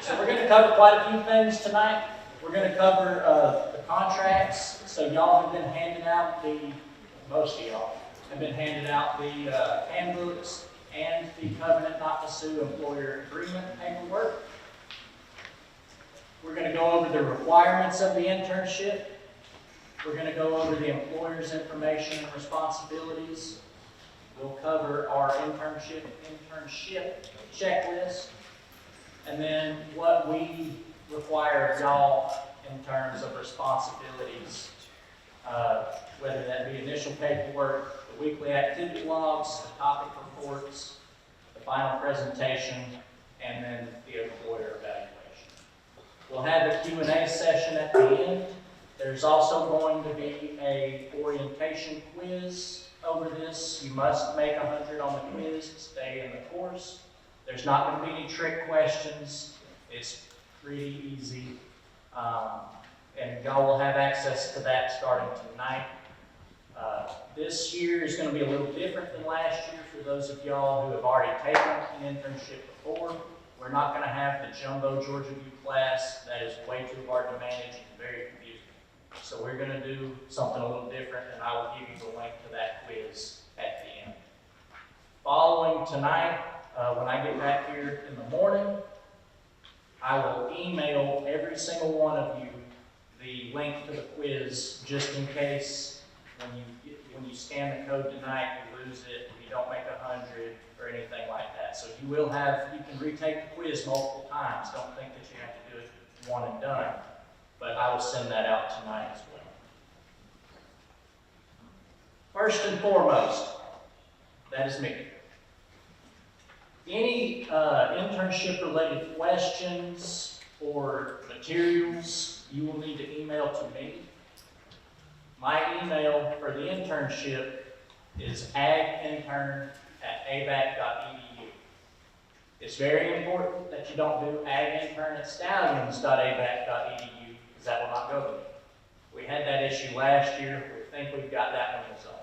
So we're going to cover quite a few things tonight. We're going to cover the contracts. So y'all have been handing out most of y'all have been handed out the handbooks and the covenant not to sue employer agreement paperwork. We're going to go over the requirements of the internship. We're going to go over the employer's information and responsibilities. We'll cover our internship checklist, and then what we require of y'all in terms of responsibilities, whether that be initial paperwork, the weekly activity logs, the topic reports, the final presentation, and then the employer evaluation. We'll have a Q&A session at the end. There's also going to be a orientation quiz over this. You must make 100 on the quiz to stay in the course. There's not going to be any trick questions. It's pretty easy. And y'all will have access to that starting tonight. This year is going to be a little different than last year for those of y'all who have already taken an internship before. We're not going to have the jumbo Georgia View class. That is way too hard to manage and very confusing. So we're going to do something a little different, and I will give you the link to that quiz at the end. Following tonight, when I get back here in the morning, I will email every single one of you the link to the quiz, just in case when you scan the code tonight, you lose it, you don't make 100 or anything like that. So you can retake the quiz multiple times. Don't think that you have to do it one and done. But I will send that out tonight as well. First and foremost, that is me. Any internship-related questions or materials, you will need to email to me. My email for the internship is agintern@abac.edu. It's very important that you don't do agintern@stallions.abac.edu, because that will not go to me. We had that issue last year. We think we've got that one resolved.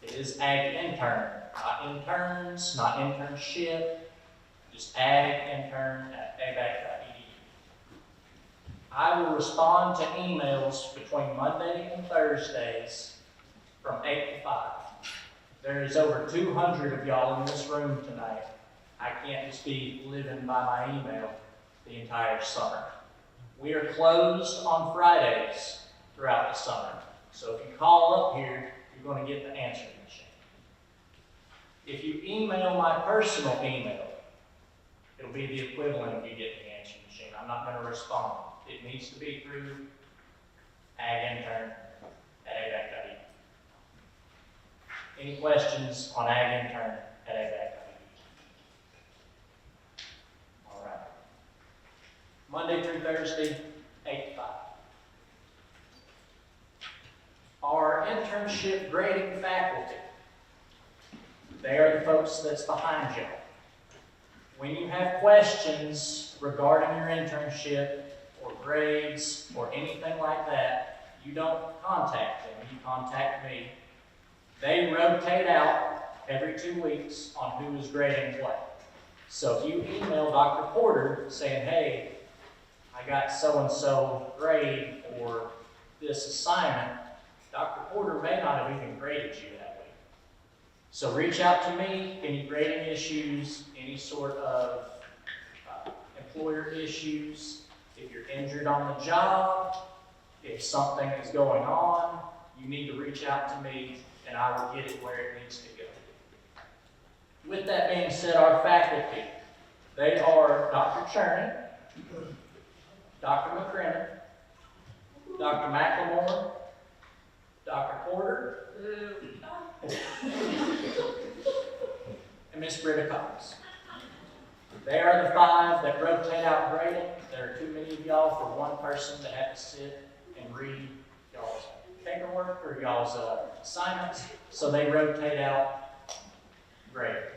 It is agintern, not interns, not internship, just agintern@abac.edu. I will respond to emails between Monday and Thursdays from 8 to 5. There is over 200 of y'all in this room tonight. I can't just be living by my email the entire summer. We are closed on Fridays throughout the summer. So if you call up here, you're going to get the answering machine. If you email my personal email, it'll be the equivalent of you getting the answering machine. I'm not going to respond. It needs to be through agintern@abac.edu. Any questions on agintern@abac.edu? All right. Monday through Thursday, 8 to 5. Our internship grading faculty, they are the folks that's behind you. When you have questions regarding your internship or grades or anything like that, you don't contact them, you contact me. They rotate out every 2 weeks on who is grading what. So if you email Dr. Porter saying, hey, I got so-and-so grade for this assignment, Dr. Porter may not have even graded you that week. So reach out to me, any grading issues, any sort of employer issues. If you're injured on the job, if something is going on, you need to reach out to me and I will get it where it needs to go. With that being said, our faculty, they are Dr. Cherney, Dr. McCrimmon, Dr. McLemore, Dr. Porter, and Miss Britta Cox. They are the 5 that rotate out grading. There are too many of y'all for one person to have to sit and read y'all's paperwork or y'all's assignments, so they rotate out grading.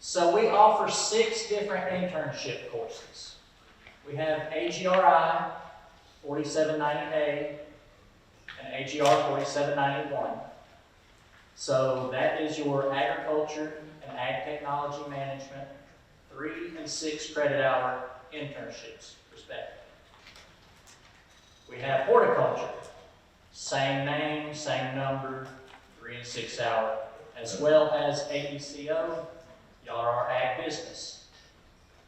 So we offer 6 different internship courses. We have AGRI 4790A and AGR 4791. So that is your agriculture and ag technology management, 3 and 6 credit hour internships, respectively. We have horticulture, same name, same number, 3 and 6 hour, as well as AECO, y'all are our ag business.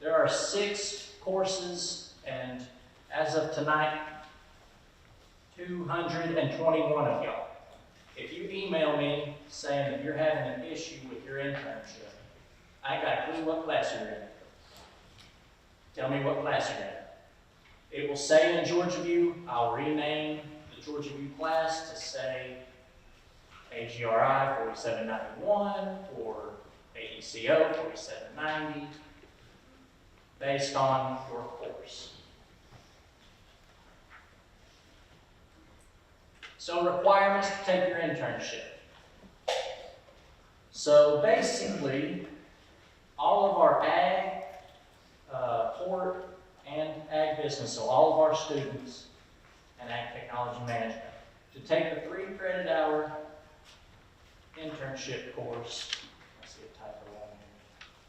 There are 6 courses, and as of tonight, 221 of y'all. If you email me saying that you're having an issue with your internship, I ain't got a clue what class you're in. Tell me what class you're in. It will say in Georgia View, I'll rename the Georgia View class to say AGRI 4791 or AECO 4790 based on your course. So requirements to take your internship. So basically, all of our ag, port, and ag business, so all of our students and ag technology management, to take the 3 credit hour internship course, I see a typo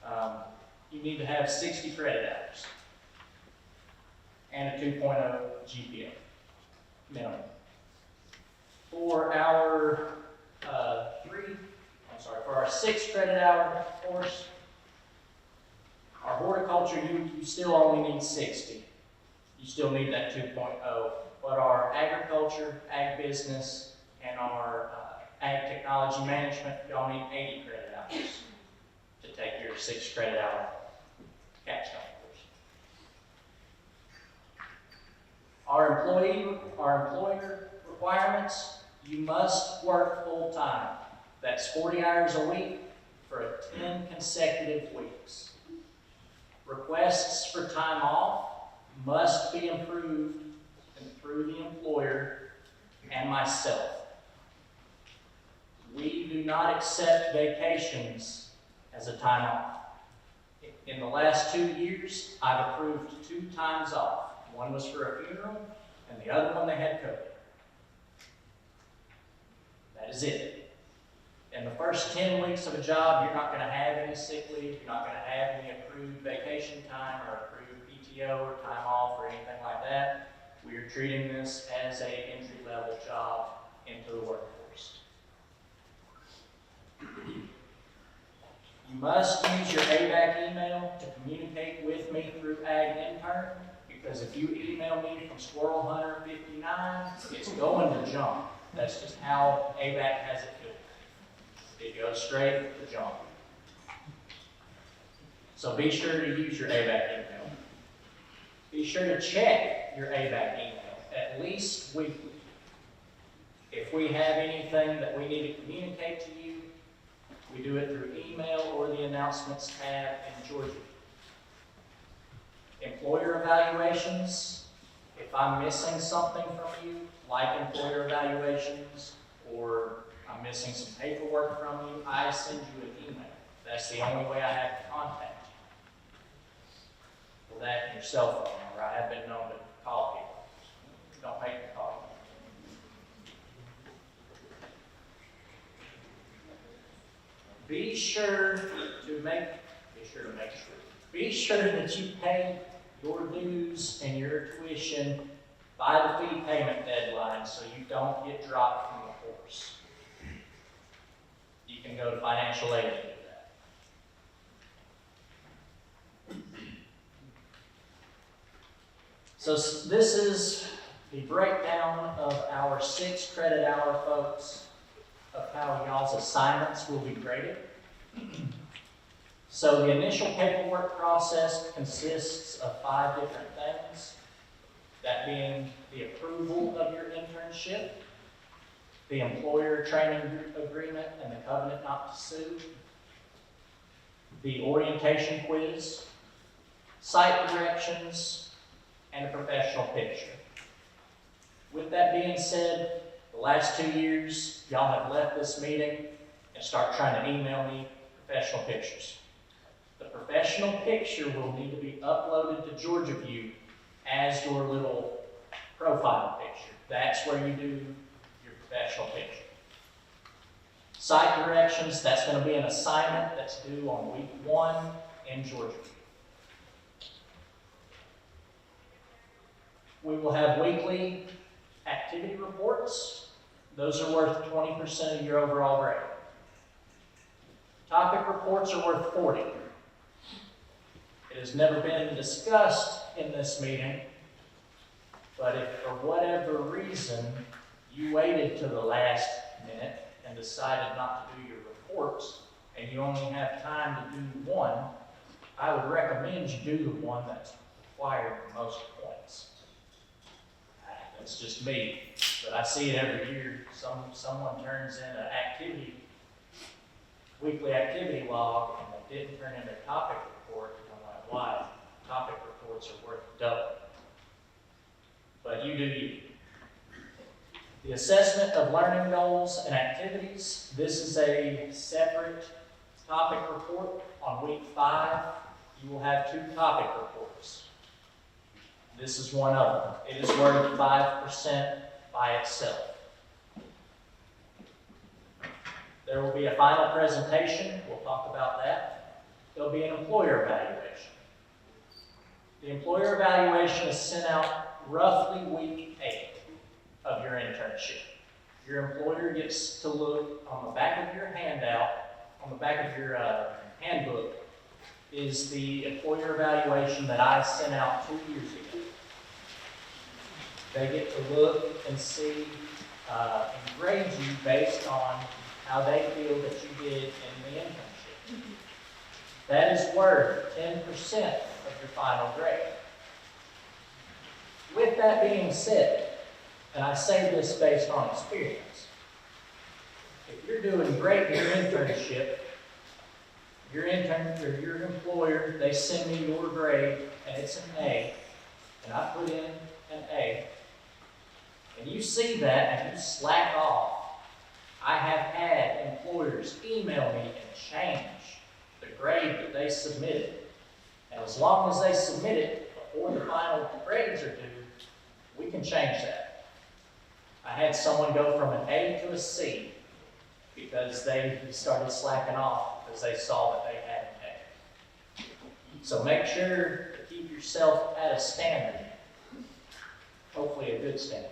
on here, you need to have 60 credit hours and a 2.0 GPA minimum. For our for our 6 credit hour course, our horticulture, you still only need 60. You still need that 2.0. But our agriculture, ag business, and our ag technology management, y'all need 80 credit hours to take your 6 credit hour capstone course. Our employer requirements, you must work full time. That's 40 hours a week for 10 consecutive weeks. Requests for time off must be approved through the employer and myself. We do not accept vacations as a time off. In the last 2 years, I've approved 2 times off. One was for a funeral, and the other one they had COVID. That is it. In the first 10 weeks of a job, you're not going to have any sick leave, you're not going to have any approved vacation time or approved PTO or time off or anything like that. We are treating this as an entry-level job into the workforce. You must use your ABAC email to communicate with me through Ag Intern, because if you email me from Squirrel Hunter 59, it's going to junk. That's just how ABAC has it filtered. It goes straight to junk. So be sure to use your ABAC email. Be sure to check your ABAC email at least weekly. If we have anything that we need to communicate to you, we do it through email or the announcements tab in Georgia. Employer evaluations, if I'm missing something from you, like employer evaluations, or I'm missing some paperwork from you, I send you an email. That's the only way I have to contact you. Or that and your cell phone number. I have been known to call people. Don't make me call you. Be sure that you pay your dues and your tuition by the fee payment deadline so you don't get dropped from the course. You can go to financial aid to do that. So this is the breakdown of our 6 credit hour, folks, of how y'all's assignments will be graded. So the initial paperwork process consists of 5 different things. That being the approval of your internship, the employer training agreement and the covenant not to sue, the orientation quiz, site directions, and a professional picture. With that being said, the last 2 years, y'all have left this meeting and start trying to email me professional pictures. The professional picture will need to be uploaded to Georgia View as your little profile picture. That's where you do your professional picture. Site directions, that's going to be an assignment that's due on week 1 in Georgia. We will have weekly activity reports. Those are worth 20% of your overall grade. Topic reports are worth 40. It has never been discussed in this meeting, but if for whatever reason you waited to the last minute and decided not to do your reports, and you only have time to do one, I would recommend you do the one that's required the most points. That's just me, but I see it every year. Someone turns in an weekly activity log, and they didn't turn in their topic report. And I'm like, why? Topic reports are worth double. But you do you. The assessment of learning goals and activities. This is a separate topic report. On week 5, you will have 2 topic reports. This is one of them. It is worth 5% by itself. There will be a final presentation. We'll talk about that. There'll be an employer evaluation. The employer evaluation is sent out roughly week 8 of your internship. Your employer gets to look on the back of your handout, on the back of your handbook, is the employer evaluation that I sent out 2 years ago. They get to look and see and grade you based on how they feel that you did in the internship. That is worth 10% of your final grade. With that being said, and I say this based on experience, if you're doing great in your internship, your intern or your employer, they send me your grade and it's an A, and I put in an A, and you see that and you slack off, I have had employers email me and change the grade that they submitted. And as long as they submit it before the final grades are due, we can change that. I had someone go from an A to a C because they started slacking off because they saw that they had an A. So make sure to keep yourself at a standard, hopefully a good standard.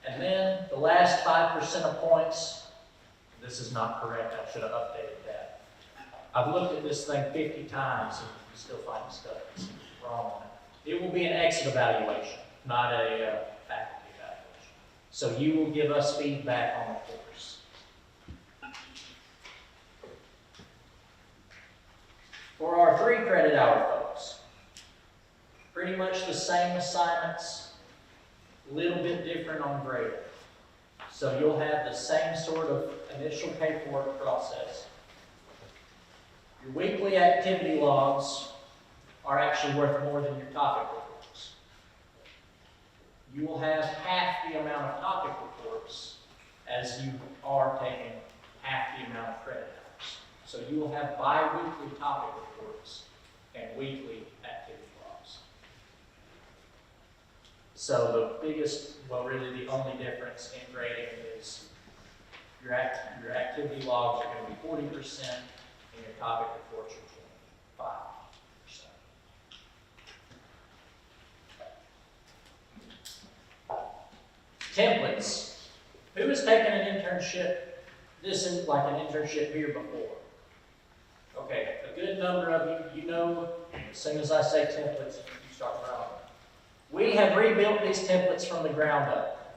And then the last 5% of points, this is not correct, I should have updated that. I've looked at this thing 50 times and you still find stuff that's wrong on it. It will be an exit evaluation, not a faculty evaluation. So you will give us feedback on the course. For our 3 credit hour folks, pretty much the same assignments, a little bit different on grading. So you'll have the same sort of initial paperwork process. Your weekly activity logs are actually worth more than your topic reports. You will have half the amount of topic reports as you are taking half the amount of credit hours. So you will have bi-weekly topic reports and weekly activity logs. So the biggest, well really the only difference in grading is your activity logs are going to be 40% and your topic reports are 25%. Templates. Who has taken an internship? This is like an internship here before. Okay, a good number of you know, as soon as I say templates, you start running. We have rebuilt these templates from the ground up,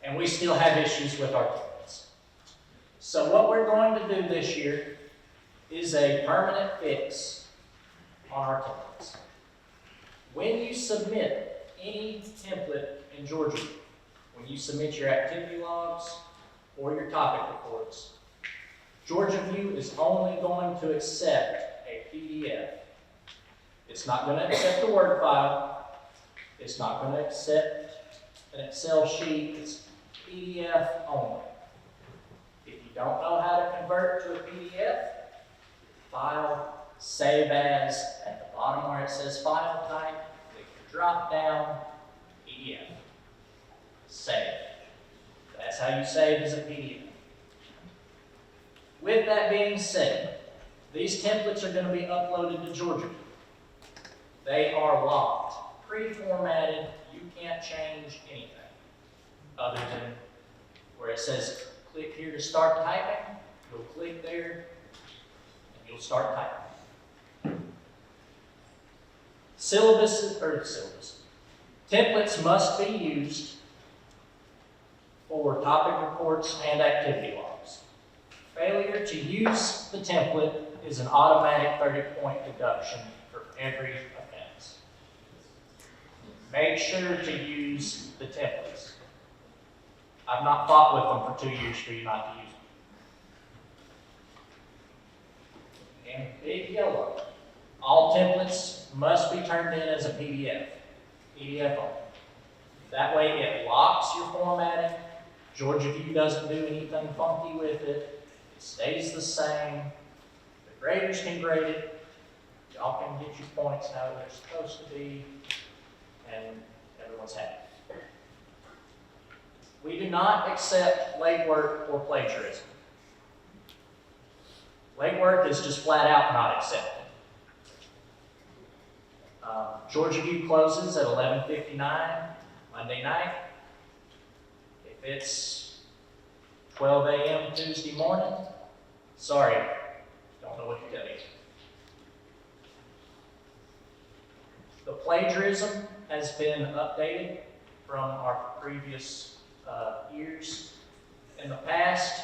and we still have issues with our templates. So what we're going to do this year is a permanent fix on our templates. When you submit any template in Georgia, when you submit your activity logs or your topic reports, Georgia View is only going to accept a PDF. It's not going to accept a Word file. It's not going to accept an Excel sheet. It's PDF only. If you don't know how to convert to a PDF, file, save as, at the bottom where it says file type, click your drop down, PDF. Save. That's how you save as a PDF. With that being said, these templates are going to be uploaded to Georgia. They are locked, pre-formatted. You can't change anything other than where it says click here to start typing. You'll click there and you'll start typing. Templates must be used for topic reports and activity logs. Failure to use the template is an automatic 30-point deduction for every offense. Make sure to use the templates. I've not fought with them for 2 years for you not to use them. And big yellow. All templates must be turned in as a PDF. PDF only. That way it locks your formatting. Georgia View doesn't do anything funky with it. It stays the same. The graders can grade it. Y'all can get your points how they're supposed to be. And everyone's happy. We do not accept legwork or plagiarism. Legwork is just flat out not accepted. Georgia View closes at 11:59 Monday night. If it's 12 a.m. Tuesday morning, sorry, don't know what to tell you. The plagiarism has been updated from our previous years. In the past,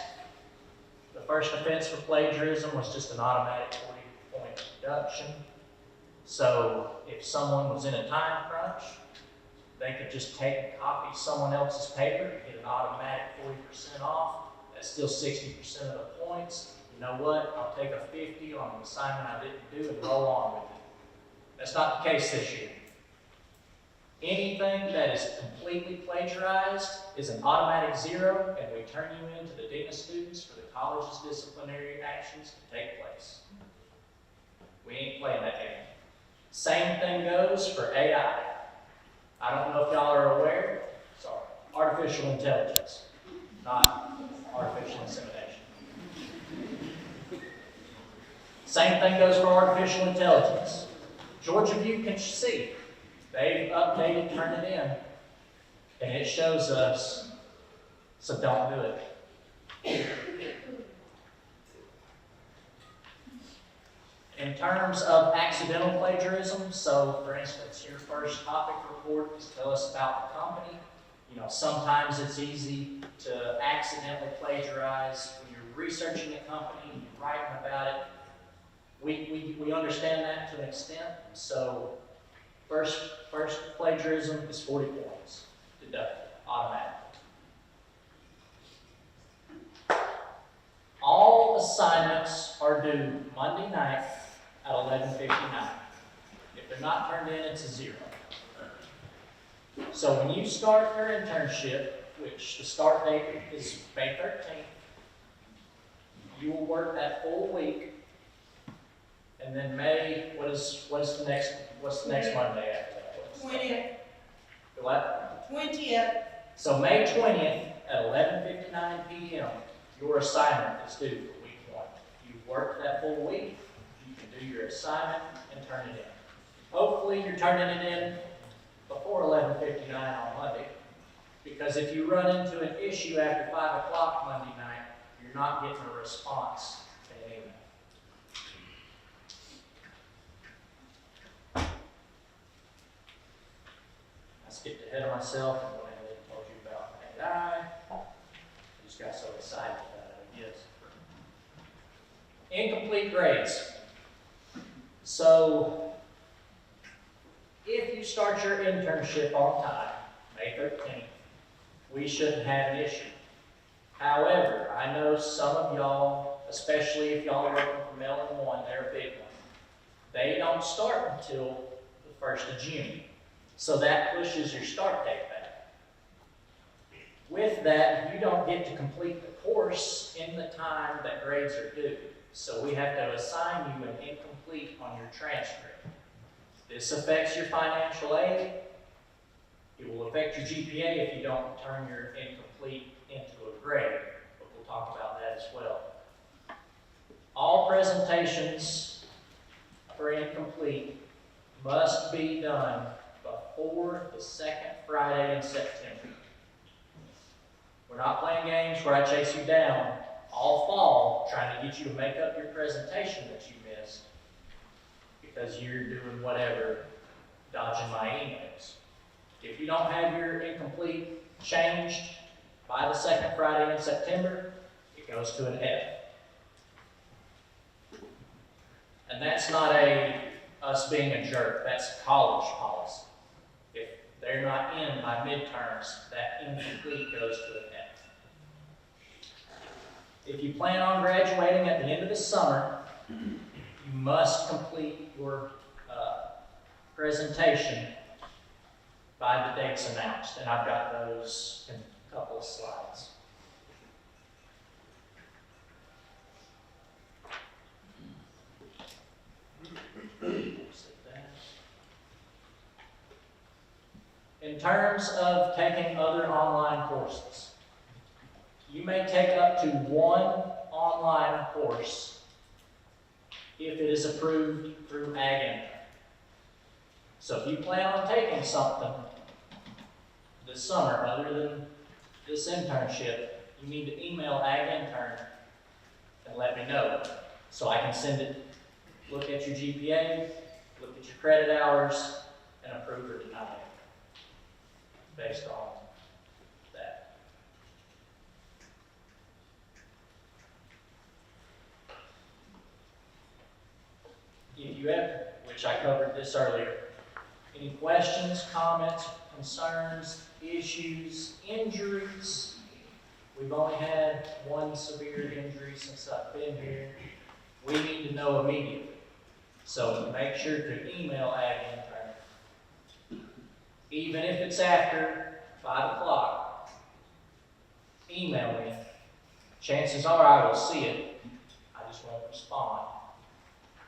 the first offense for plagiarism was just an automatic 40-point deduction. So if someone was in a time crunch, they could just take and copy someone else's paper and get an automatic 40% off. That's still 60% of the points. You know what? I'll take a 50 on an assignment I didn't do and roll on with it. That's not the case this year. Anything that is completely plagiarized is an automatic 0, and we turn you in to the Dean of Students for the college's disciplinary actions to take place. We ain't playing that game. Same thing goes for AI. I don't know if y'all are aware, sorry, artificial intelligence, not artificial insemination. Same thing goes for artificial intelligence. Georgia View can see. They've updated, turned it in, and it shows us, so don't do it. In terms of accidental plagiarism, so for instance, your first topic report is tell us about the company. You know, sometimes it's easy to accidentally plagiarize when you're researching a company and you're writing about it. We understand that to an extent. So first plagiarism is 40 points, deducted, automatically. All assignments are due Monday night at 11:59. If they're not turned in, it's a 0. So when you start your internship, which the start date is May 13th, you will work that full week, and then May, what's the next Monday after that? 20th. What? 20th. So May 20th at 11:59 p.m., your assignment is due for week 1. You work that full week, you can do your assignment and turn it in. Hopefully you're turning it in before 11:59 on Monday, because if you run into an issue after 5 o'clock Monday night, you're not getting a response to an email. I skipped ahead of myself and went ahead and told you about AI. I just got so excited about it, I guess. Incomplete grades. So, if you start your internship on time, May 13th, we shouldn't have an issue. However, I know some of y'all, especially if y'all are working from LN1, they're a big one. They don't start until the 1st of June. So that pushes your start date back. With that, you don't get to complete the course in the time that grades are due. So we have to assign you an incomplete on your transcript. This affects your financial aid. It will affect your GPA if you don't turn your incomplete into presentations for incomplete must be done before the second Friday in September. We're not playing games where I chase you down all fall trying to get you to make up your presentation that you missed because you're doing whatever, dodging my emails. If you don't have your incomplete changed by the second Friday in September, it goes to an F. And that's not us being a jerk, that's college policy. If they're not in by midterms, that incomplete goes to an F. If you plan on graduating at the end of the summer, you must complete your presentation by the dates announced, and I've got those in a couple of slides. In terms of taking other online courses, you may take up to one online course if it is approved through Ag Intern. So if you plan on taking something this summer other than this internship, you need to email Ag Intern and let me know so I can send it, look at your GPA, look at your credit hours, and approve or deny it based on that. If you have, which I covered this earlier, any questions, comments, concerns, issues, injuries? We've only had one severe injury since I've been here. We need to know immediately. So make sure to email Ag Intern. Even if it's after 5 o'clock, email me. Chances are I will see it. I just won't respond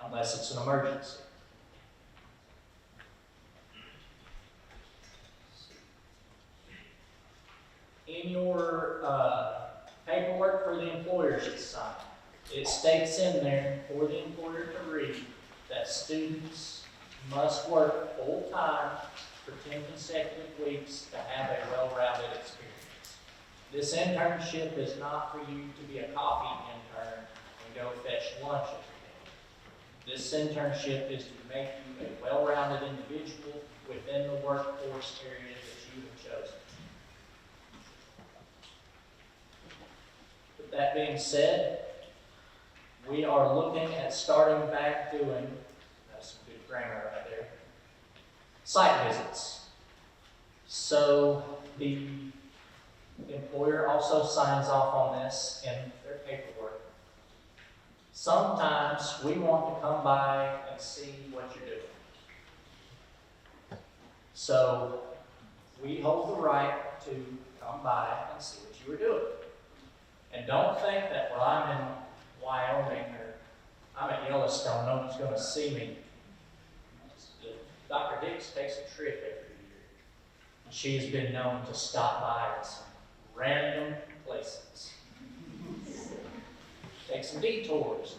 unless it's an emergency. In your paperwork for the employers to sign, it states in there for the employer to read that students must work full-time for 10 consecutive weeks to have a well-rounded experience. This internship is not for you to be a coffee intern and go fetch lunch every day. This internship is to make you a well-rounded individual within the workforce area that you have chosen. With that being said, we are looking at starting back doing, that's some good grammar right there, site visits. So the employer also signs off on this in their paperwork. Sometimes we want to come by and see what you're doing. So we hold the right to come by and see what you are doing. And don't think that, well, I'm in Wyoming or I'm at Yellowstone, no one's going to see me. Dr. Hicks takes a trip every year. She has been known to stop by at some random places. Take some detours.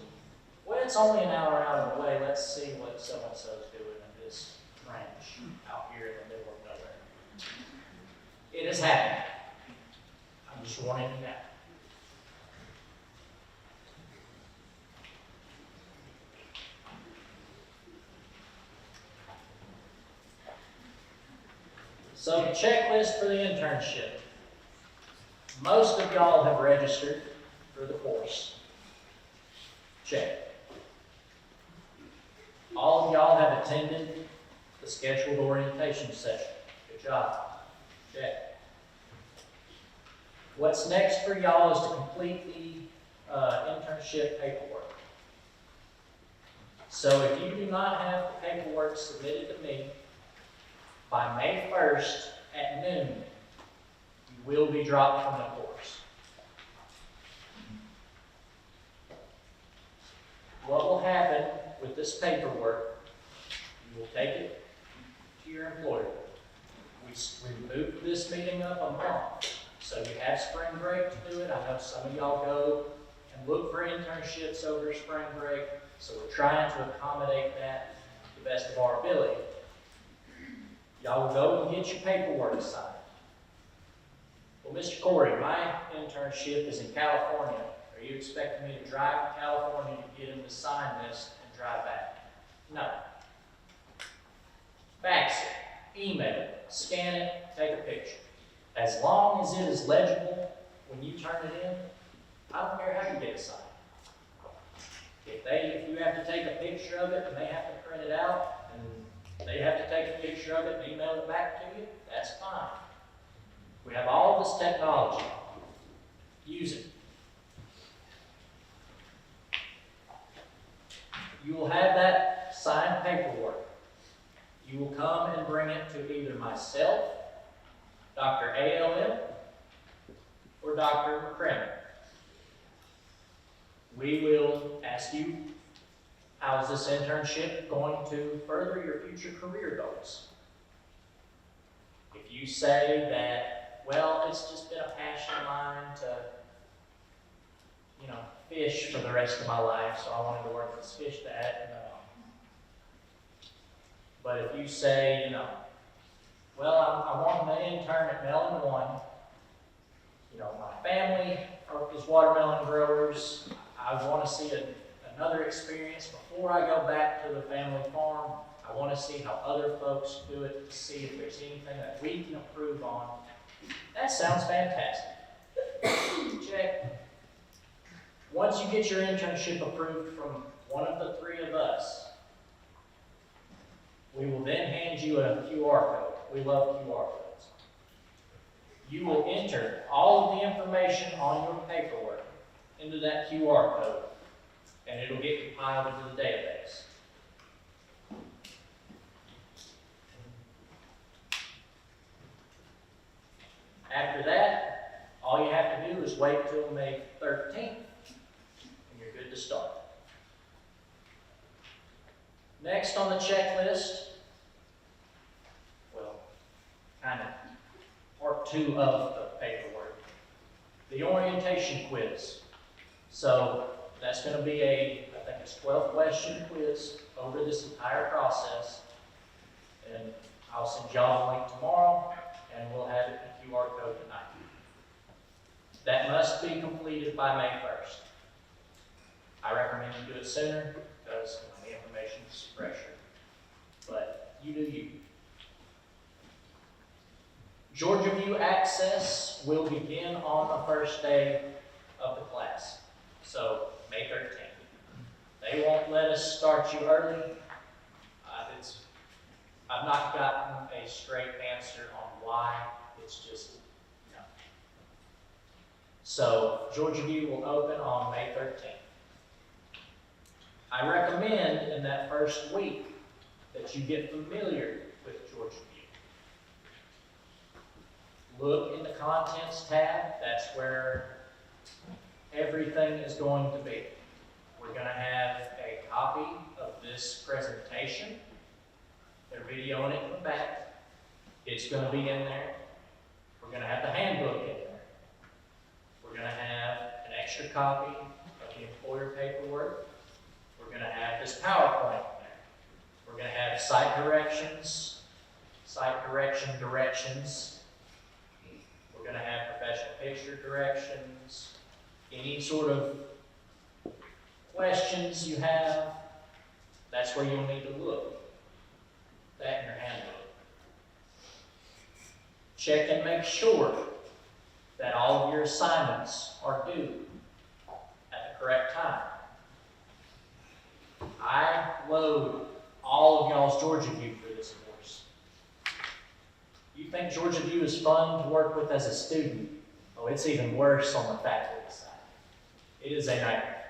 Well, it's only an hour out of the way. Let's see what so-and-so's doing in this ranch out here in the middle of nowhere. It has happened. I'm just warning you now. So, checklist for the internship. Most of y'all have registered for the course. Check. All of y'all have attended the scheduled orientation session. Good job. Check. What's next for y'all is to complete the internship paperwork. So if you do not have the paperwork submitted to me by May 1st at noon, you will be dropped from the course. What will happen with this paperwork, you will take it to your employer. We moved this meeting up a month, so you have spring break to do it. I know some of y'all go and look for internships over spring break, so we're trying to accommodate that to the best of our ability. Y'all will go and get your paperwork signed. Well, Mr. Corey, my internship is in California. Are you expecting me to drive to California to get him to sign this and drive back? No. Fax it, email it, scan it, take a picture. As long as it is legible when you turn it in, I don't care how you get it signed. If you have to take a picture of it and they have to print it out, and they have to take a picture of it and email it back to you, that's fine. We have all this technology. Use it. You will have that signed paperwork. You will come and bring it to either myself, Dr. ALM, or Dr. McCrimmon. We will ask you, how is this internship going to further your future career goals? If you say that, well, it's just been a passion of mine to, fish for the rest of my life, so I wanted to work this fish that. But if you say, well, I want to intern at Melon One. My family is watermelon growers. I want to see another experience before I go back to the family farm. I want to see how other folks do it, to see if there's anything that we can improve on. That sounds fantastic. Check. Once you get your internship approved from one of the three of us, we will then hand you a QR code. We love QR codes. You will enter all of the information on your paperwork into that QR code, and it'll get compiled into the database. After that, all you have to do is wait till May 13th, and you're good to start. Next on the checklist, well, kind of part 2 of the paperwork, the orientation quiz. So that's going to be I think it's 12-question quiz over this entire process. And I'll send y'all a link tomorrow, and we'll have it in QR code tonight. That must be completed by May 1st. I recommend you do it sooner because the information is fresher. But you do you. Georgia View access will begin on the first day of the class. So May 13th. They won't let us start you early. I've not gotten a straight answer on why. It's just, So Georgia View will open on May 13th. I recommend in that first week that you get familiar with Georgia View. Look in the Contents tab. That's where everything is going to be. We're going to have a copy of this presentation. They're videoing it in the back. It's going to be in there. We're going to have the handbook in there. We're going to have an extra copy of the employer paperwork. We're going to have this PowerPoint in there. We're going to have site directions, site correction directions. We're going to have professional picture directions. Any sort of questions you have, that's where you'll need to look. That in your handbook. Check and make sure that all of your assignments are due at the correct time. I load all of y'all's Georgia View for this course. You think Georgia View is fun to work with as a student? Oh, it's even worse on the faculty side. It is a nightmare.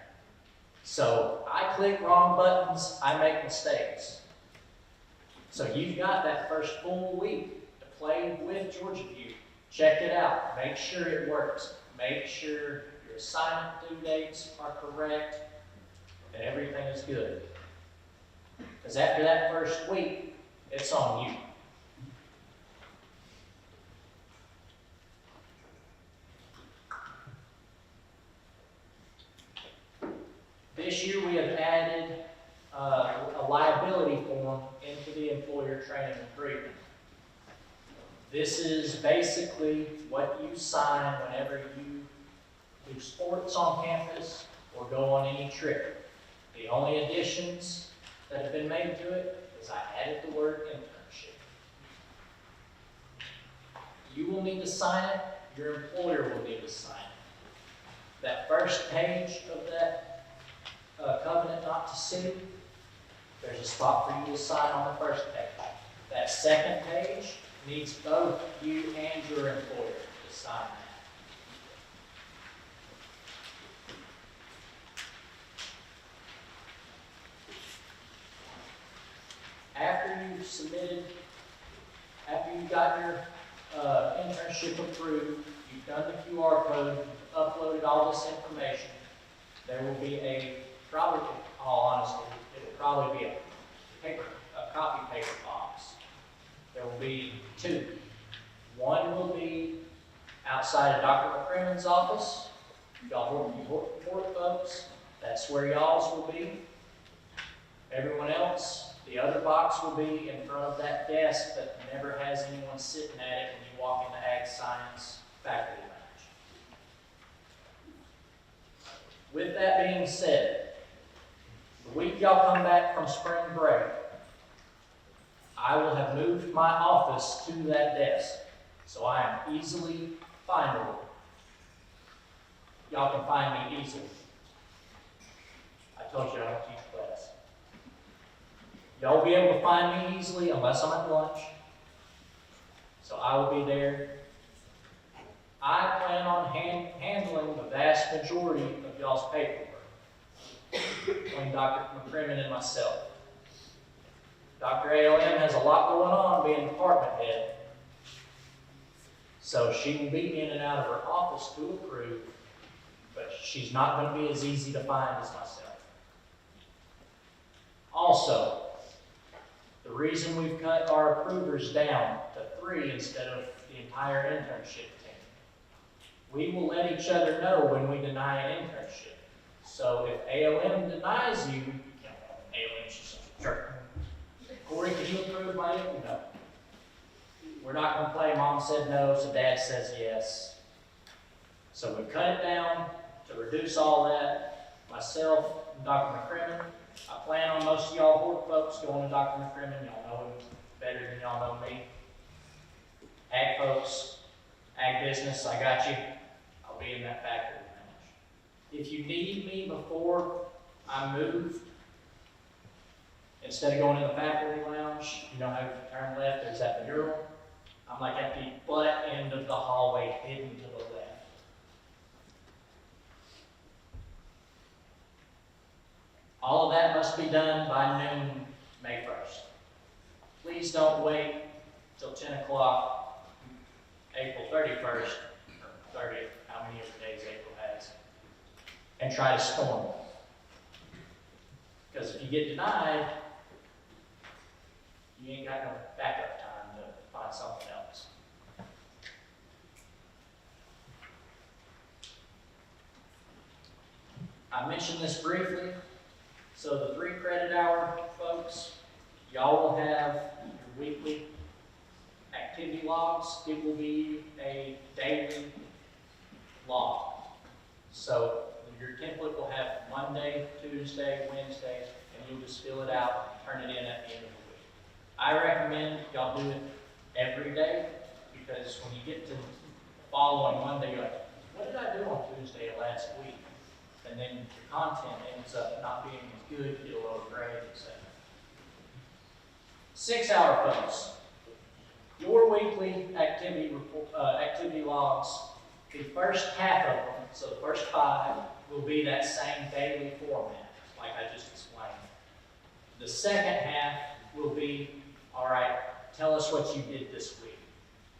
So I click wrong buttons, I make mistakes. So you've got that first full week to play with Georgia View. Check it out. Make sure it works. Make sure your assignment due dates are correct and everything is good. Because after that first week, it's on you. This year we have added a liability form into the employer training agreement. This is basically what you sign whenever you do sports on campus or go on any trip. The only additions that have been made to it is I added the word internship. You will need to sign it, your employer will need to sign it. That first page of that covenant not to sue, there's a spot for you to sign on the first page. That second page needs both you and your employer to sign that. After you got your internship approved, you've done the QR code, you've uploaded all this information, there will be probably, in all honesty, it will probably be a copy paper box. There will be two. One will be outside of Dr. McCrimmon's office. Y'all work folks, that's where y'all's will be. Everyone else, the other box will be in front of that desk that never has anyone sitting at it when you walk into Ag Science Faculty Lounge. With that being said, the week y'all come back from spring break, I will have moved my office to that desk, so I am easily findable. Y'all can find me easily. I told you I don't teach class. Y'all will be able to find me easily unless I'm at lunch. So I will be there. I plan on handling the vast majority of y'all's paperwork between Dr. McCrimmon and myself. Dr. ALM has a lot going on being department head. So she will be in and out of her office to approve, but she's not going to be as easy to find as myself. Also, the reason we've cut our approvers down to 3 instead of the entire internship team, we will let each other know when we deny an internship. So if ALM denies you, ALM's just a jerk. Corey, can you approve my internship? No. We're not going to play mom said no, so dad says yes. So we cut it down to reduce all that. Myself and Dr. McCrimmon. I plan on most of y'all Hort folks going to Dr. McCrimmon. Y'all know him better than y'all know me. Ag folks, ag business, I got you. I'll be in that faculty lounge. If you need me before I move, instead of going in the faculty lounge, you know how you turn left, there's that mural. I'm like at the butt end of the hallway, hidden to the left. All of that must be done by noon, May 1st. Please don't wait till 10 o'clock, April 31st, or 30th, how many other days April has, and try to storm it. Because if you get denied, you ain't got no backup time to find something else. I mentioned this briefly. So the 3 credit hour folks, y'all will have your weekly activity logs. It will be a daily log. So your template will have Monday, Tuesday, Wednesday, and you'll just fill it out and turn it in at the end of the week. I recommend y'all do it every day, because when you get to the following Monday, you're like, what did I do on Tuesday of last week? And then your content ends up not being as good, you get a lower grade, etc. 6 hour folks. Your weekly activity logs, the first half of them, so the first 5, will be that same daily format, like I just explained. The second half will be, all right, tell us what you did this week.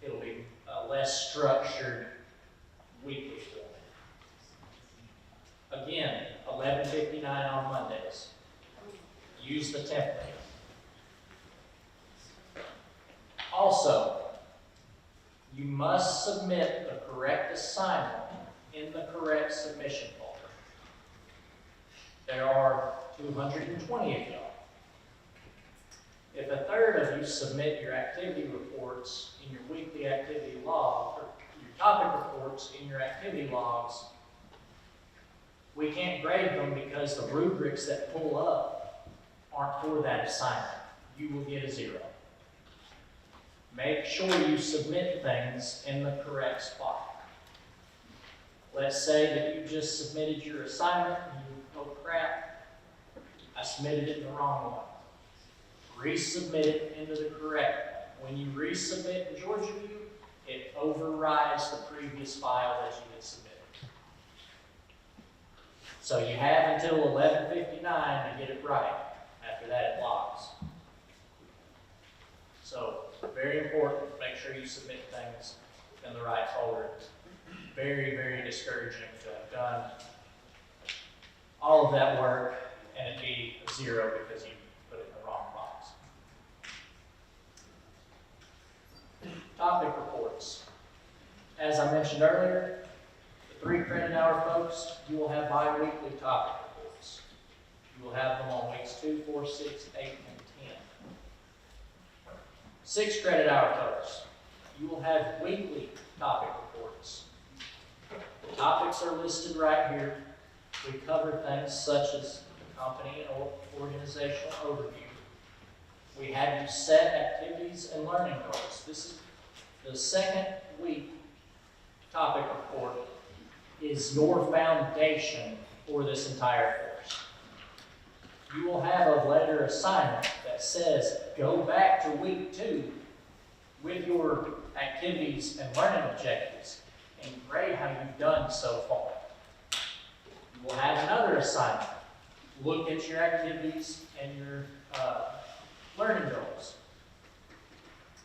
It'll be a less structured weekly format. Again, 11:59 on Mondays. Use the template. Also, you must submit the correct assignment in the correct submission folder. There are 220 of y'all. If a third of you submit your activity reports in your weekly activity log, or your topic reports in your activity logs, we can't grade them because the rubrics that pull up aren't for that assignment. You will get a 0. Make sure you submit things in the correct spot. Let's say that you just submitted your assignment and you, oh crap, I submitted it in the wrong one. Resubmit it into the correct one. When you resubmit in Georgia View, it overrides the previous file that you had submitted. So you have until 11:59 to get it right. After that, it locks. So, very important, make sure you submit things in the right folder. Very, very discouraging to have done all of that work and it be a 0 because you put it in the wrong box. Topic reports. As I mentioned earlier, the 3 credit hour folks, you will have bi-weekly topic reports. You will have them on weeks 2, 4, 6, 8, and 10. 6 credit hour folks, you will have weekly topic reports. The topics are listed right here. We cover things such as the company and organizational overview. We have you set activities and learning goals. This is the second week topic report is your foundation for this entire course. You will have a letter assignment that says go back to week 2 with your activities and learning objectives and grade how you've done so far. You will have another assignment. Look at your activities and your learning goals.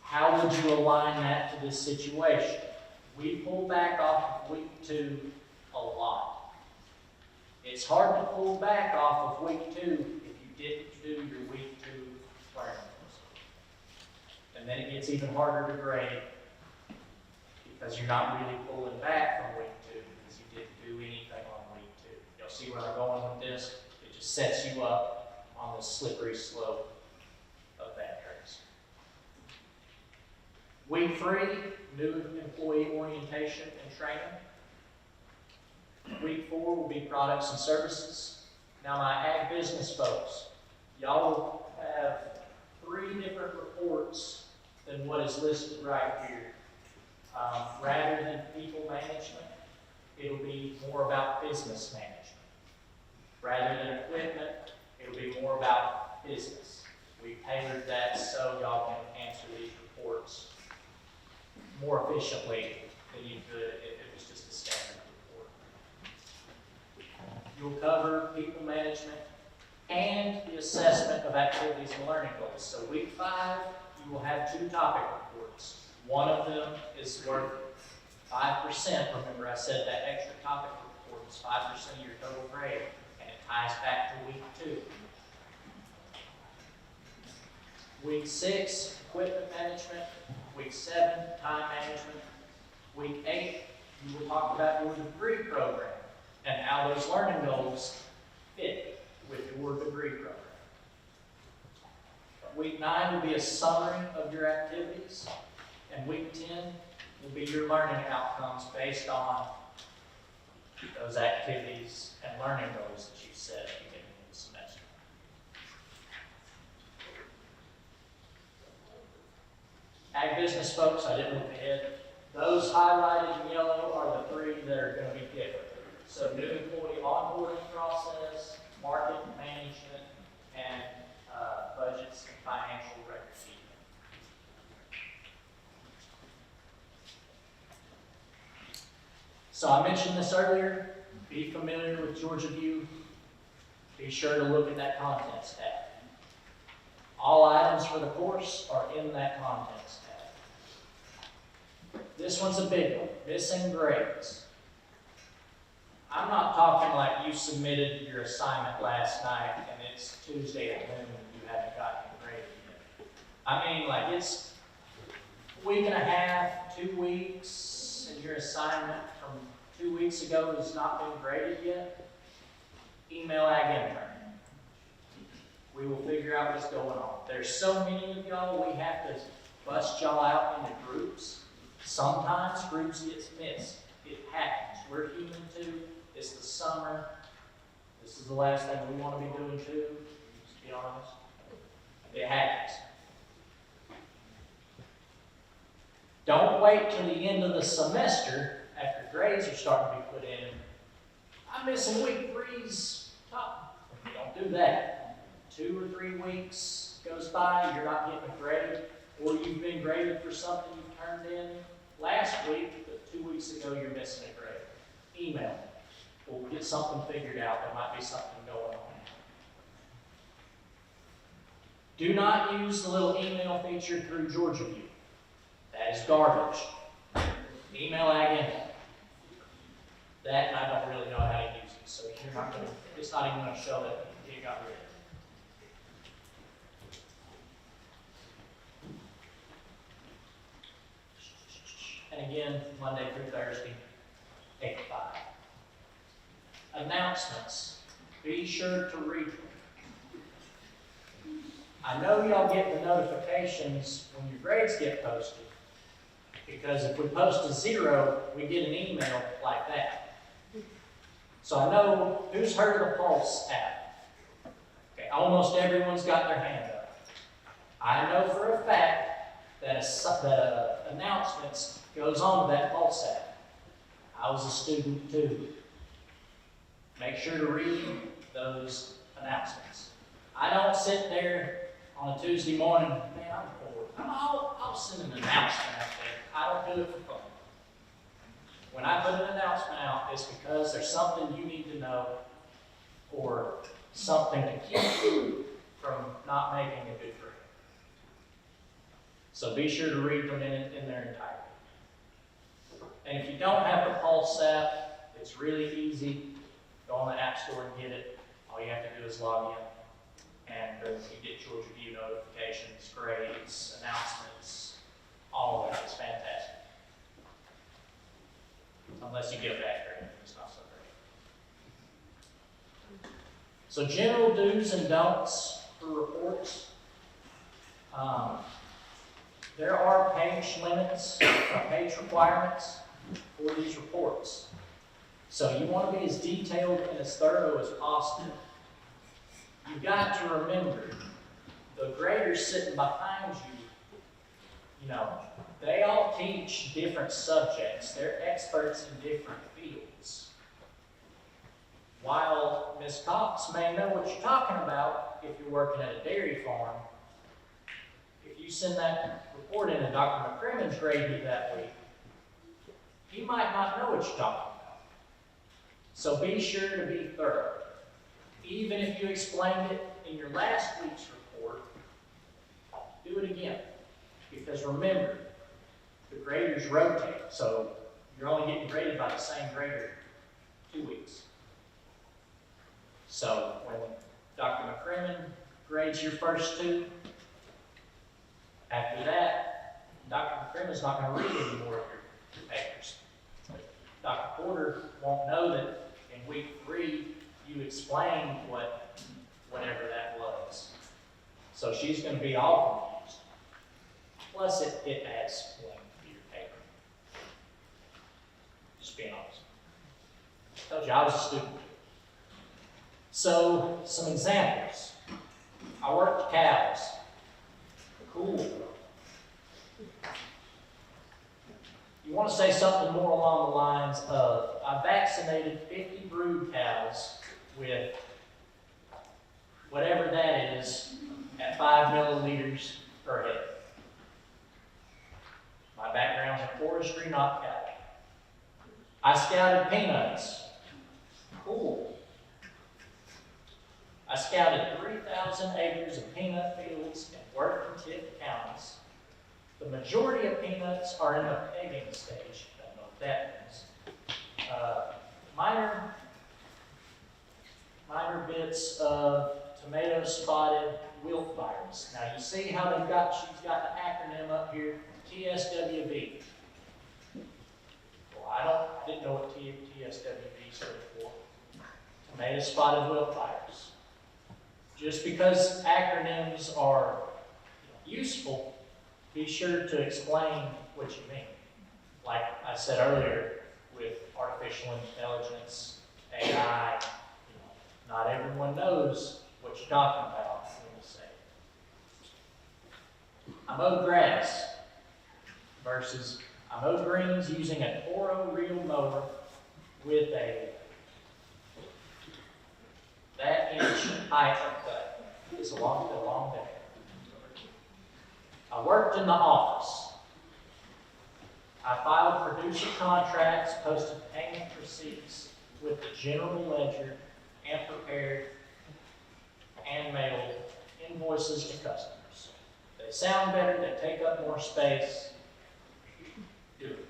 How would you align that to this situation? We pull back off of week 2 a lot. It's hard to pull back off of week 2 if you didn't do your week 2 learning goals. And then it gets even harder to grade because you're not really pulling back from week 2 because you didn't do anything on week 2. You'll see where I'm going with this. It just sets you up on the slippery slope of bad grades. Week 3, new employee orientation and training. Week 4 will be products and services. Now my ag business folks, y'all will have 3 different reports than what is listed right here. Rather than people management, it'll be more about business management. Rather than equipment, it'll be more about business. We tailored that so y'all can answer these reports more efficiently than you could if it was just a standard report. You'll cover people management and the assessment of activities and learning goals. So week 5, you will have 2 topic reports. One of them is worth 5%. Remember I said that extra topic report is 5% of your total grade, and it ties back to week 2. Week 6, equipment management. Week 7, time management. Week 8, you will talk about your degree program and how those learning goals fit with your degree program. Week 9 will be a summary of your activities, and week 10 will be your learning outcomes based on those activities and learning goals that you set at the beginning of the semester. Ag business folks, I didn't look ahead. Those highlighted in yellow are the 3 that are going to be different. So new employee onboarding process, market management, and budgets and financial record keeping. So I mentioned this earlier, be familiar with Georgia View. Be sure to look at that contents tab. All items for the course are in that contents tab. This one's a big one, missing grades. I'm not talking like you submitted your assignment last night and it's Tuesday at noon and you haven't gotten your grade yet. I mean, like it's a week and a half, 2 weeks, and your assignment from 2 weeks ago has not been graded yet. email ag intern. We will figure out what's going on. There's so many of y'all, we have to bust y'all out into groups. Sometimes groups get missed. It happens. We're human too. It's the summer. This is the last thing we want to be doing too, to be honest. It happens. Don't wait till the end of the semester after grades are starting to be put in. I'm missing week 3's top. Don't do that. 2 or 3 weeks goes by, you're not getting a grade, or you've been graded for something you turned in last week, but 2 weeks ago you're missing a grade. Email me. We'll get something figured out. There might be something going on. Do not use the little email feature through Georgia View. That is garbage. Email ag info. That I don't really know how to use it, so you're not going to, it's not even going to show that you got rid of it. And again, Monday through Thursday, 8 to 5. Announcements. Be sure to read them. I know y'all get the notifications when your grades get posted, because if we post a 0, we get an email like that. So I know, who's heard of the Pulse app? Okay, almost everyone's got their hand up. I know for a fact that announcements goes on to that Pulse app. I was a student too. Make sure to read those announcements. I don't sit there on a Tuesday morning, man, I'm bored. I'll send an announcement out there. I don't do it for fun. When I put an announcement out, it's because there's something you need to know or something to keep you from not making a good grade. So be sure to read them in their entirety. And if you don't have the Pulse app, it's really easy. Go on the App Store and get it. All you have to do is log in. And you get Georgia View notifications, grades, announcements, all of that is fantastic. Unless you get a bad grade, it's not so great. So general do's and don'ts for reports. There are page limits, page requirements for these reports. So you want to be as detailed and as thorough as possible. You've got to remember, the graders sitting behind you, they all teach different subjects. They're experts in different fields. While Ms. Cox may know what you're talking about if you're working at a dairy farm, if you send that report in and Dr. McCrimmon's grade you that week, he might not know what you're talking about. So be sure to be thorough. Even if you explained it in your last week's report, do it again. Because remember, the graders rotate, so you're only getting graded by the same grader 2 weeks. So when Dr. McCrimmon grades your first 2, after that, Dr. McCrimmon's not going to read any more of your papers. Dr. Porter won't know that in week 3, you explained whatever that was. So she's going to be all confused. Plus, it adds blank to your paper. Just being honest. I told you I was a student. So, some examples. I worked cows. Cool. You want to say something more along the lines of, I vaccinated 50 brood cows with whatever that is at 5 milliliters per head. My background's in forestry, not cattle. I scouted peanuts. Cool. I scouted 3,000 acres of peanut fields in Worth and Tift counties. The majority of peanuts are in the pegging stage. I don't know what that means. Minor bits of tomato spotted wilt virus. Now you see how she's got the acronym up here, TSWV. Well, I didn't know what TSWV stood for. made of spotted wildfires. Just because acronyms are useful, be sure to explain what you mean. Like I said earlier, with artificial intelligence, AI, not everyone knows what you're talking about when you say it. I mowed grass versus I mowed greens using a Toro reel mower with that inch height of cut. It's a long day. I worked in the office. I filed producer contracts, posted payment receipts with the general ledger, and prepared and mailed invoices to customers. They sound better, they take up more space. Do it.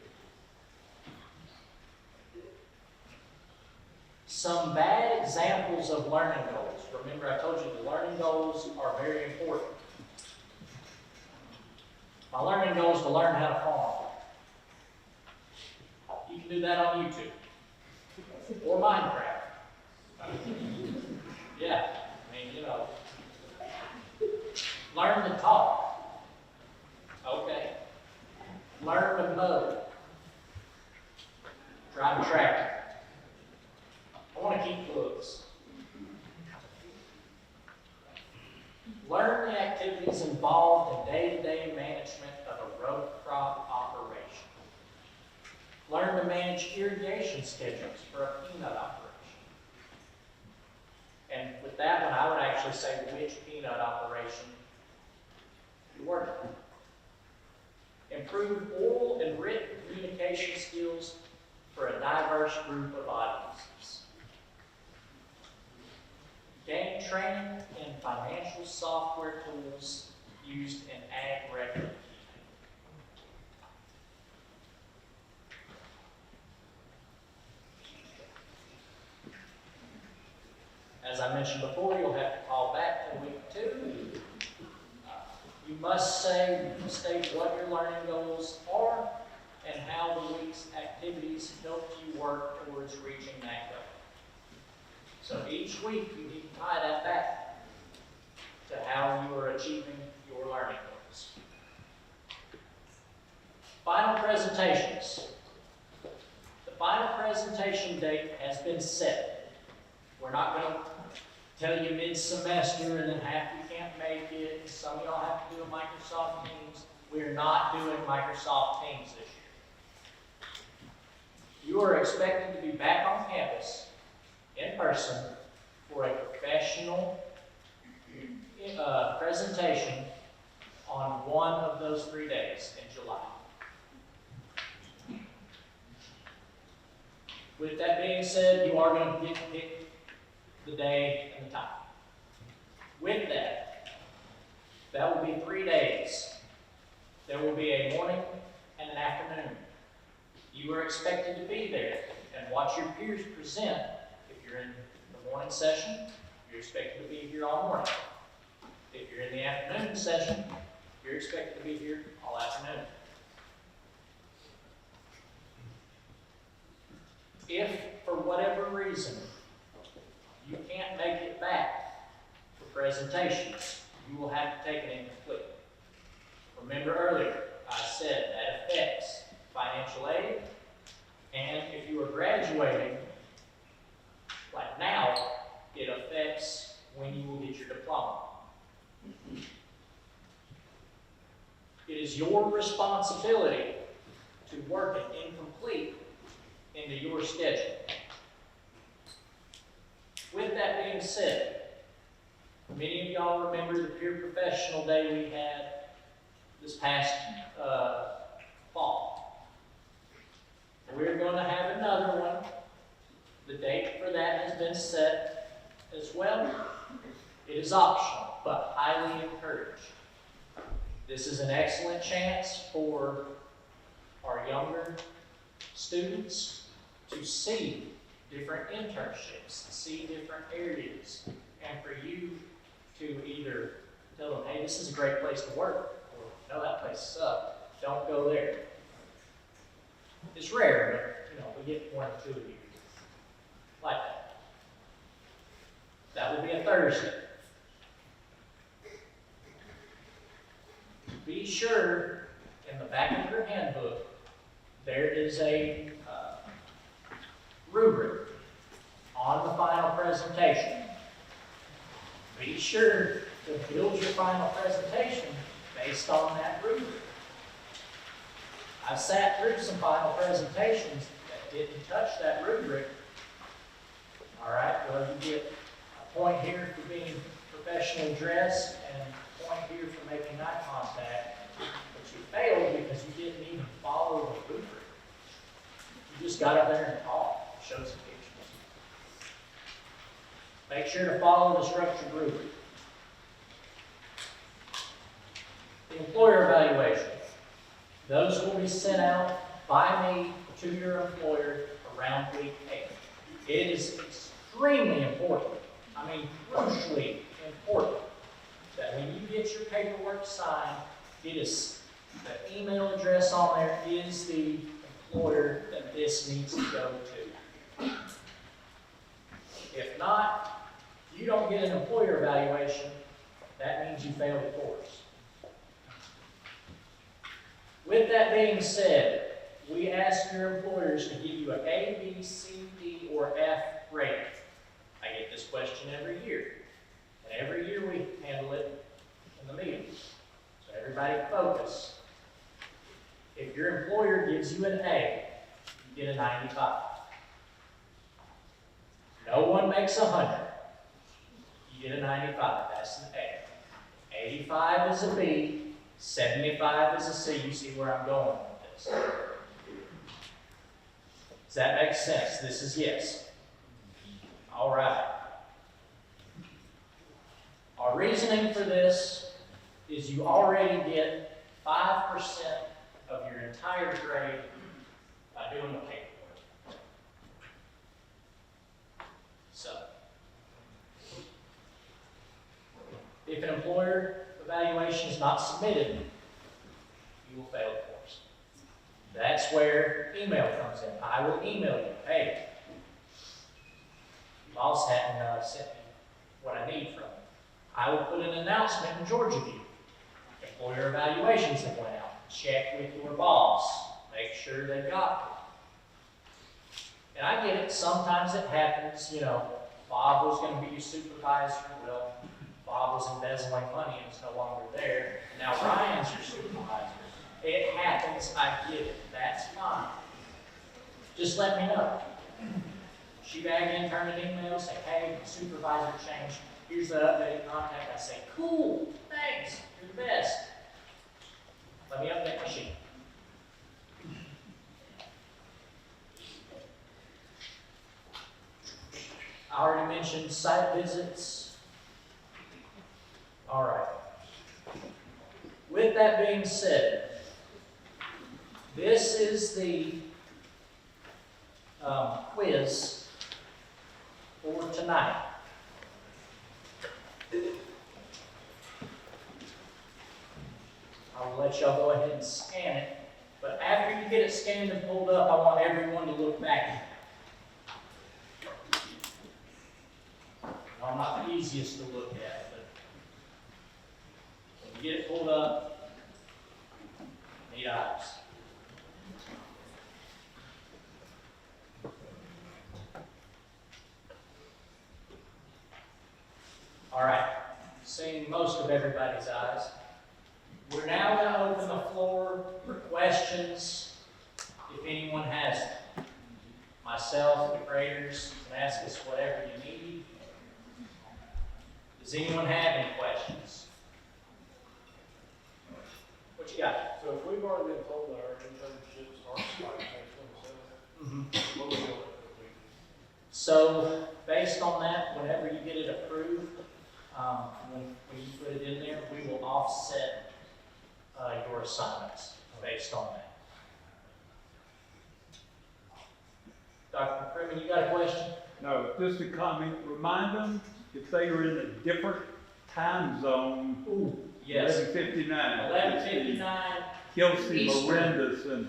Some bad examples of learning goals. Remember, I told you the learning goals are very important. My learning goal is to learn how to farm. You can do that on YouTube or Minecraft. Yeah, learn to talk. Okay. Learn to mow. Drive a tractor. I want to keep books. Learn the activities involved in day-to-day management of a row crop operation. Learn to manage irrigation schedules for a peanut operation. And with that one, I would actually say which peanut operation you're working on. Improve oral and written communication skills for a diverse group of audiences. Gain training in financial software tools used in ag record keeping. As I mentioned before, you'll have to call back to week 2. You must state what your learning goals are and how the week's activities helped you work towards reaching that goal. So each week you need to tie that back to how you are achieving your learning goals. Final presentations. The final presentation date has been set. We're not going to tell you mid-semester and then half you can't make it, and some of y'all have to do a Microsoft Teams. We're not doing Microsoft Teams this year. You are expected to be back on campus in person for a professional presentation on one of those 3 days in July. With that being said, you are going to get to pick the day and the time. With that will be 3 days. There will be a morning and an afternoon. You are expected to be there and watch your peers present. If you're in the morning session, you're expected to be here all morning. If you're in the afternoon session, you're expected to be here all afternoon. If, for whatever reason, you can't make it back for presentations, you will have to take an incomplete. Remember earlier, I said that affects financial aid, and if you are graduating, like now, it affects when you will get your diploma. It is your responsibility to work an incomplete into your schedule. With that being said, many of y'all remember the peer professional day we had this past fall. We're going to have another one. The date for that has been set as well. It is optional, but highly encouraged. This is an excellent chance for our younger students to see different internships, see different areas, and for you to either tell them, hey, this is a great place to work, or no, that place sucks, don't go there. It's rare, but we get 1 or 2 of you like that. Thursday. Be sure in the back of your handbook, there is a rubric on the final presentation. Be sure to build your final presentation based on that rubric. I've sat through some final presentations that didn't touch that rubric. All right, well, you get a point here for being professionally dressed and a point here for making eye contact, but you failed because you didn't even follow the rubric. You just got up there and talked, showed some pictures. Make sure to follow the structured rubric. The employer evaluation. Those will be sent out by me to your employer around week 8. It is extremely important, I mean crucially important, that when you get your paperwork signed, it is, the email address on there is the employer that this needs to go to. If not, if you don't get an employer evaluation, that means you failed the course. With that being said, we ask your employers to give you an A, B, C, D, or F rating. I get this question every year. And every year we handle it in the meetings. So everybody focus. If your employer gives you an A, you get a 95. No one makes 100. You get a 95. That's an A. 85 is a B. 75 is a C. You see where I'm going with this. Does that make sense? This is yes. All right. Our reasoning for this is you already get 5% of your entire grade by doing the paperwork. So, if an employer evaluation is not submitted, you will fail the course. That's where email comes in. I will email you, hey, boss hadn't sent me what I need from you. I will put an announcement in Georgia View. Employer evaluations have went out. Check with your boss. Make sure they got it. And I get it, sometimes it happens, you know, Bob was going to be your supervisor. Well, Bob was embezzling money and is no longer there. Now Ryan's your supervisor. It happens, I get it. That's fine. Just let me know. She bag in, turn an email, say, hey, the supervisor changed. Here's the updated contact. I say, cool, thanks, you're the best. Let me update my sheet. I already mentioned site visits. All right. With that being said, this is the quiz for tonight. I will let y'all go ahead and scan it, but after you get it scanned and pulled up, I want everyone to look back. I'm not the easiest to look at, but when you get it pulled up, need eyes. All right, seeing most of everybody's eyes, we're now going to open the floor for questions if anyone has them. Myself, the graders can ask us whatever you need. Does anyone have any questions? What you got? So if we've already been told that our internship starts like next 27, what are we doing? So, based on that, whenever you get it approved, when you put it in there, we will offset your assignments based on that. Dr. Freeman, you got a question? No, just a comment. Remind them if they are in a different time zone. Ooh, yes. 11:59. 11:59. Kelsey Eastern. Miranda syndrome.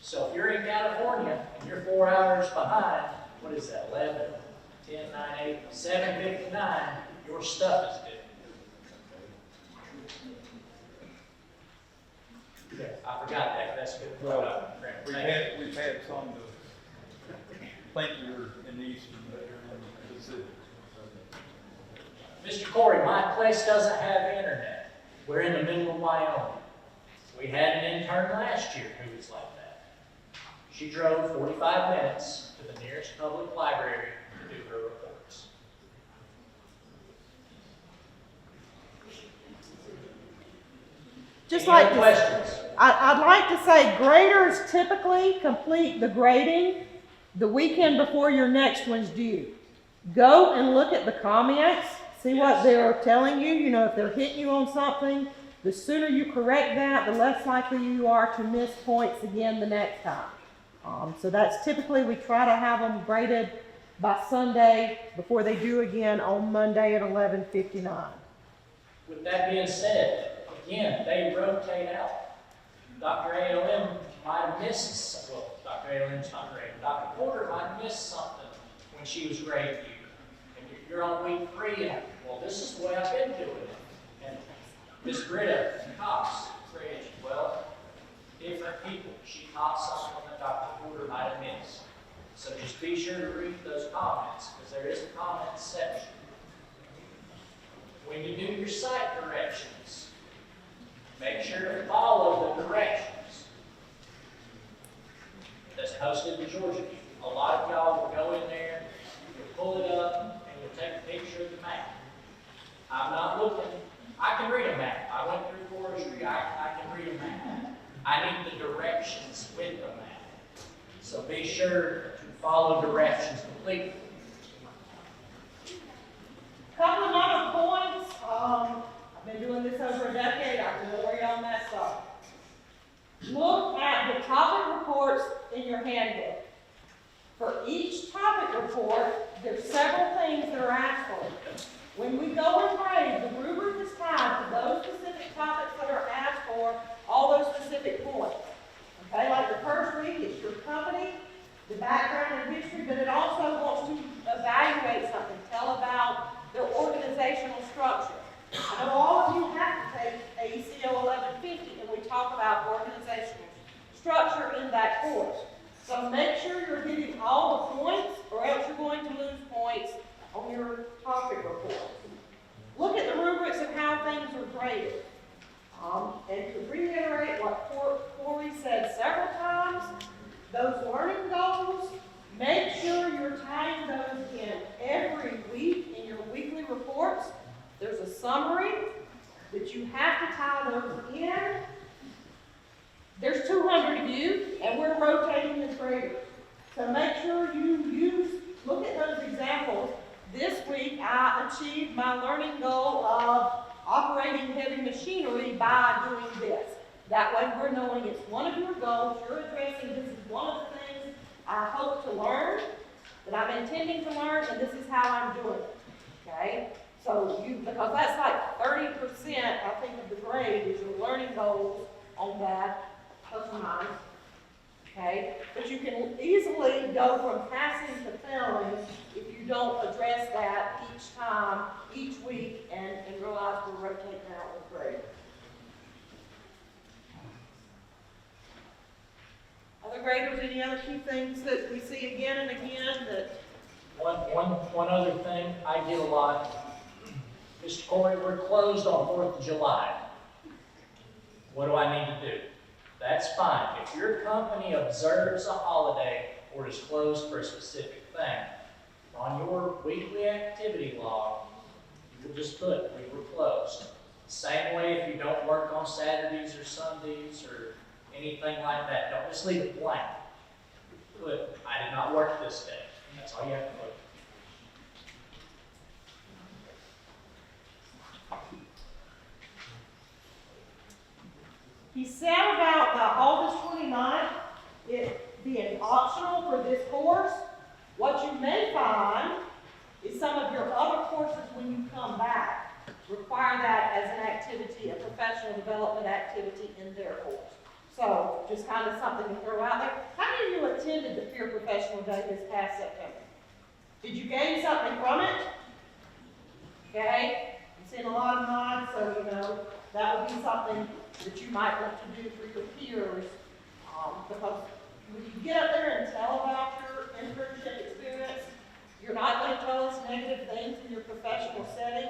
So if you're in California and you're 4 hours behind, what is that, 11, 10, 9, 8, 7:59, your stuff is due. Yeah, I forgot that, that's good. Well, Thank you. we've had some to think you're in Eastern, but you're in the Pacific. Mr. Corey, my place doesn't have internet. We're in the middle of Wyoming. We had an intern last year who was like that. She drove 45 minutes to the nearest public library to do her reports. Just Any like other to, questions? I'd like to say graders typically complete the grading the weekend before your next one's due. Go and look at the comments, see what they're telling you. You know, if they're hitting you on something, the sooner you correct that, the less likely you are to miss points again the next time. So that's typically, we try to have them graded by Sunday before they do again on Monday at 11:59. With that being said, again, they rotate out. Dr. ALM might have missed, well, Dr. ALM's not grading. Dr. Porter might have missed something when she was grading you. And you're on week 3, and, well, this is the way I've been doing it. And Miss Britta Cox grades you. Well, different people. She caught something that Dr. Porter might have missed. So just be sure to read those comments, because there is a comment section. When you do your site corrections, make sure to follow the directions that's posted in Georgia. A lot of y'all will go in there, you'll pull it up, and you'll take a picture of the map. I'm not looking, I can read a map. I went through forestry, I can read a map. I need the directions with the map. So be sure to follow directions completely. Couple of other points, I've been doing this over a decade, I can bore you on that stuff. Look at the topic reports in your handbook. For each topic report, there's several things that are asked for. When we go and grade, the rubric is tied to those specific topics that are asked for, all those specific points. Okay, like the first week, it's your company, the background and history, but it also wants to evaluate something, tell about their organizational structure. I know all of you have to take AECO 1150, and we talk about organizational structure in that course. So make sure you're hitting all the points, or else you're going to lose points on your topic report. Look at the rubrics of how things are graded. And to reiterate what Corey said several times, those learning goals, make sure you're tying those in every week in your weekly reports. There's a summary that you have to tie those in. There's 200 of you, and we're rotating as graders. So make sure you look at those examples. This week, I achieved my learning goal of operating heavy machinery by doing this. That way we're knowing it's one of your goals, you're addressing this is one of the things I hope to learn, that I'm intending to learn, and this is how I'm doing it, okay? So because that's like 30%, I think, of the grade is your learning goals on that, plus or minus, okay? But you can easily go from passing to failing if you don't address that each time, each week, and realize we're rotating out with grade. Other graders, any other key things that we see again and again that? One other thing I get a lot, Mr. Corey, we're closed on 4th of July. What do I need to do? That's fine. If your company observes a holiday or is closed for a specific thing, on your weekly activity log, you will just put, we were closed. Same way if you don't work on Saturdays or Sundays or anything like that. Don't just leave it blank. Put, I did not work this day. That's all you have to put. He said about the August 29th, it being optional for this course. What you may find is some of your other courses when you come back require that as an activity, a professional development activity in their course. So just kind of something to throw out there. How many of you attended the Peer Professional Day this past September? Did you gain something from it? okay? It's in a lot of mine, so, you know, that would be something that you might want to do for your peers. Because when you get up there and tell about your internship experience, you're not gonna tell us negative things in your professional setting.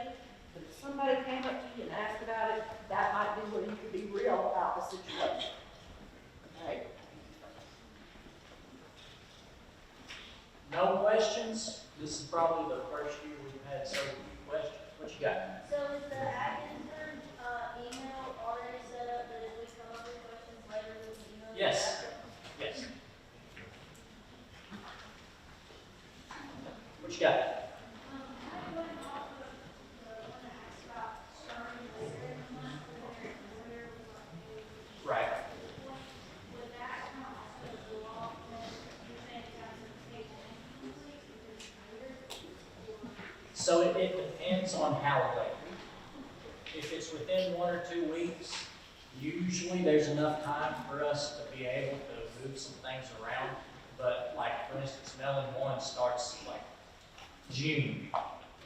But if somebody came up to you and asked about it, that might be where you could be real about the situation. Okay? No questions? This is probably the first year we've had so few questions. What you got? So is the ag intern, email already set up that if we come up with questions later, we can email you Yes. back? Yes. What you got? I went off of the one that asked about starting later in the month, where Right. would that come also go off, then you're saying it has to take 19 weeks, because it's later? So it depends on how late. If it's within 1 or 2 weeks, usually there's enough time for us to be able to move some things around. But like, for instance, Melon 1 starts like June.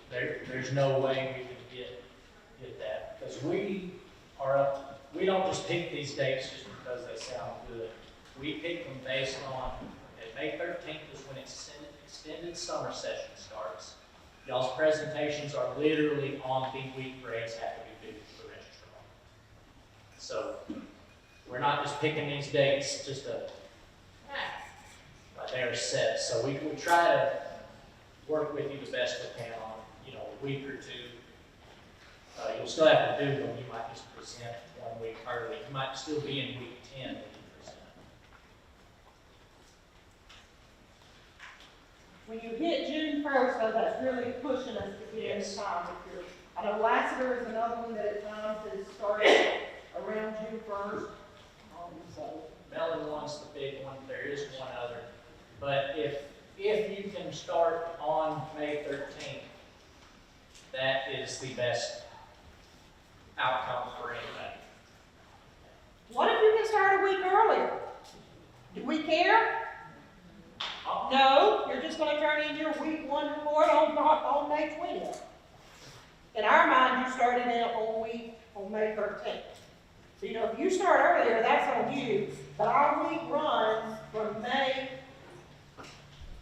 There's no way we can get that. Because we don't just pick these dates just because they sound good. We pick them based on, May 13th is when extended summer session starts. Y'all's presentations are literally on the week grades have to be due for registrar. So we're not just picking these dates just to, they're set. So we try to work with you the best we can on, a week or two. You'll still have to do them. You might just present 1 week early. You might still be in week 10 when you present. When you hit June 1st, though, that's really pushing us to get in Yes. time. I know Lassiter is another one that at times has started around June 1st. So, Melon 1's the big one. There is one other. But if you can start on May 13th, that is the best outcome for anybody. what if you can start a week earlier? Do we care? No, you're just gonna turn in your week 1 report on May 20th. In our mind, you started in on May 13th. So, if you start earlier, that's on you, but our week runs from May,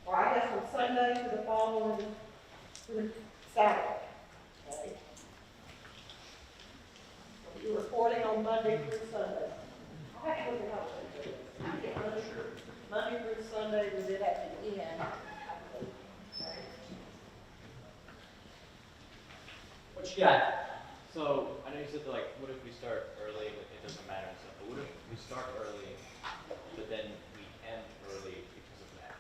or I guess from Sunday to the following, to Saturday. Okay? So you're reporting on Monday through Sunday. I have to look it up. I get Monday through Sunday, was it at the end? Okay. What you got? So, I know you said like, what if we start early, but it doesn't matter and stuff, but what if we start early, but then we end early because of that?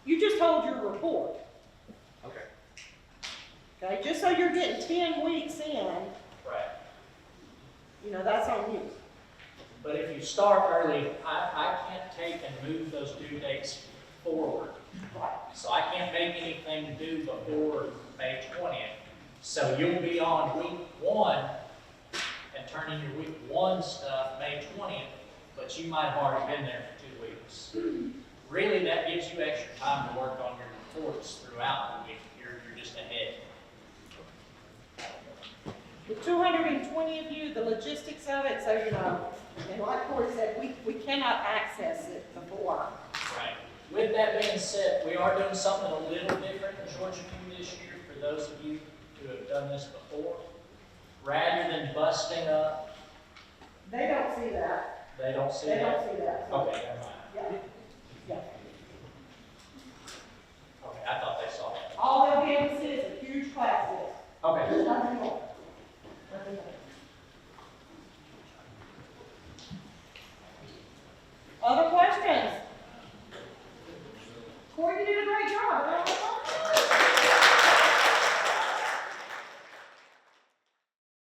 You just told your report, Okay. okay? Just so you're getting 10 weeks in, Right. that's on you. But if you start early, I can't take and move those due dates forward. Right. So I can't make anything due before May 20th. So you'll be on week 1 and turn in your week 1 stuff May 20th, but you might have already been there for 2 weeks. Really, that gives you extra time to work on your reports throughout the week. You're just ahead. With 220 of you, the logistics of it, so and like Corey said, we cannot access it before. Right. With that being said, we are doing something a little different in Georgia View this year for those of you who have done this before. Rather than busting up, They don't see that. they don't see They that. don't see that. Okay, never mind. Yeah. Yeah. Okay, I thought they saw that. All they'll be able to see is a huge class list. Okay. Nothing more.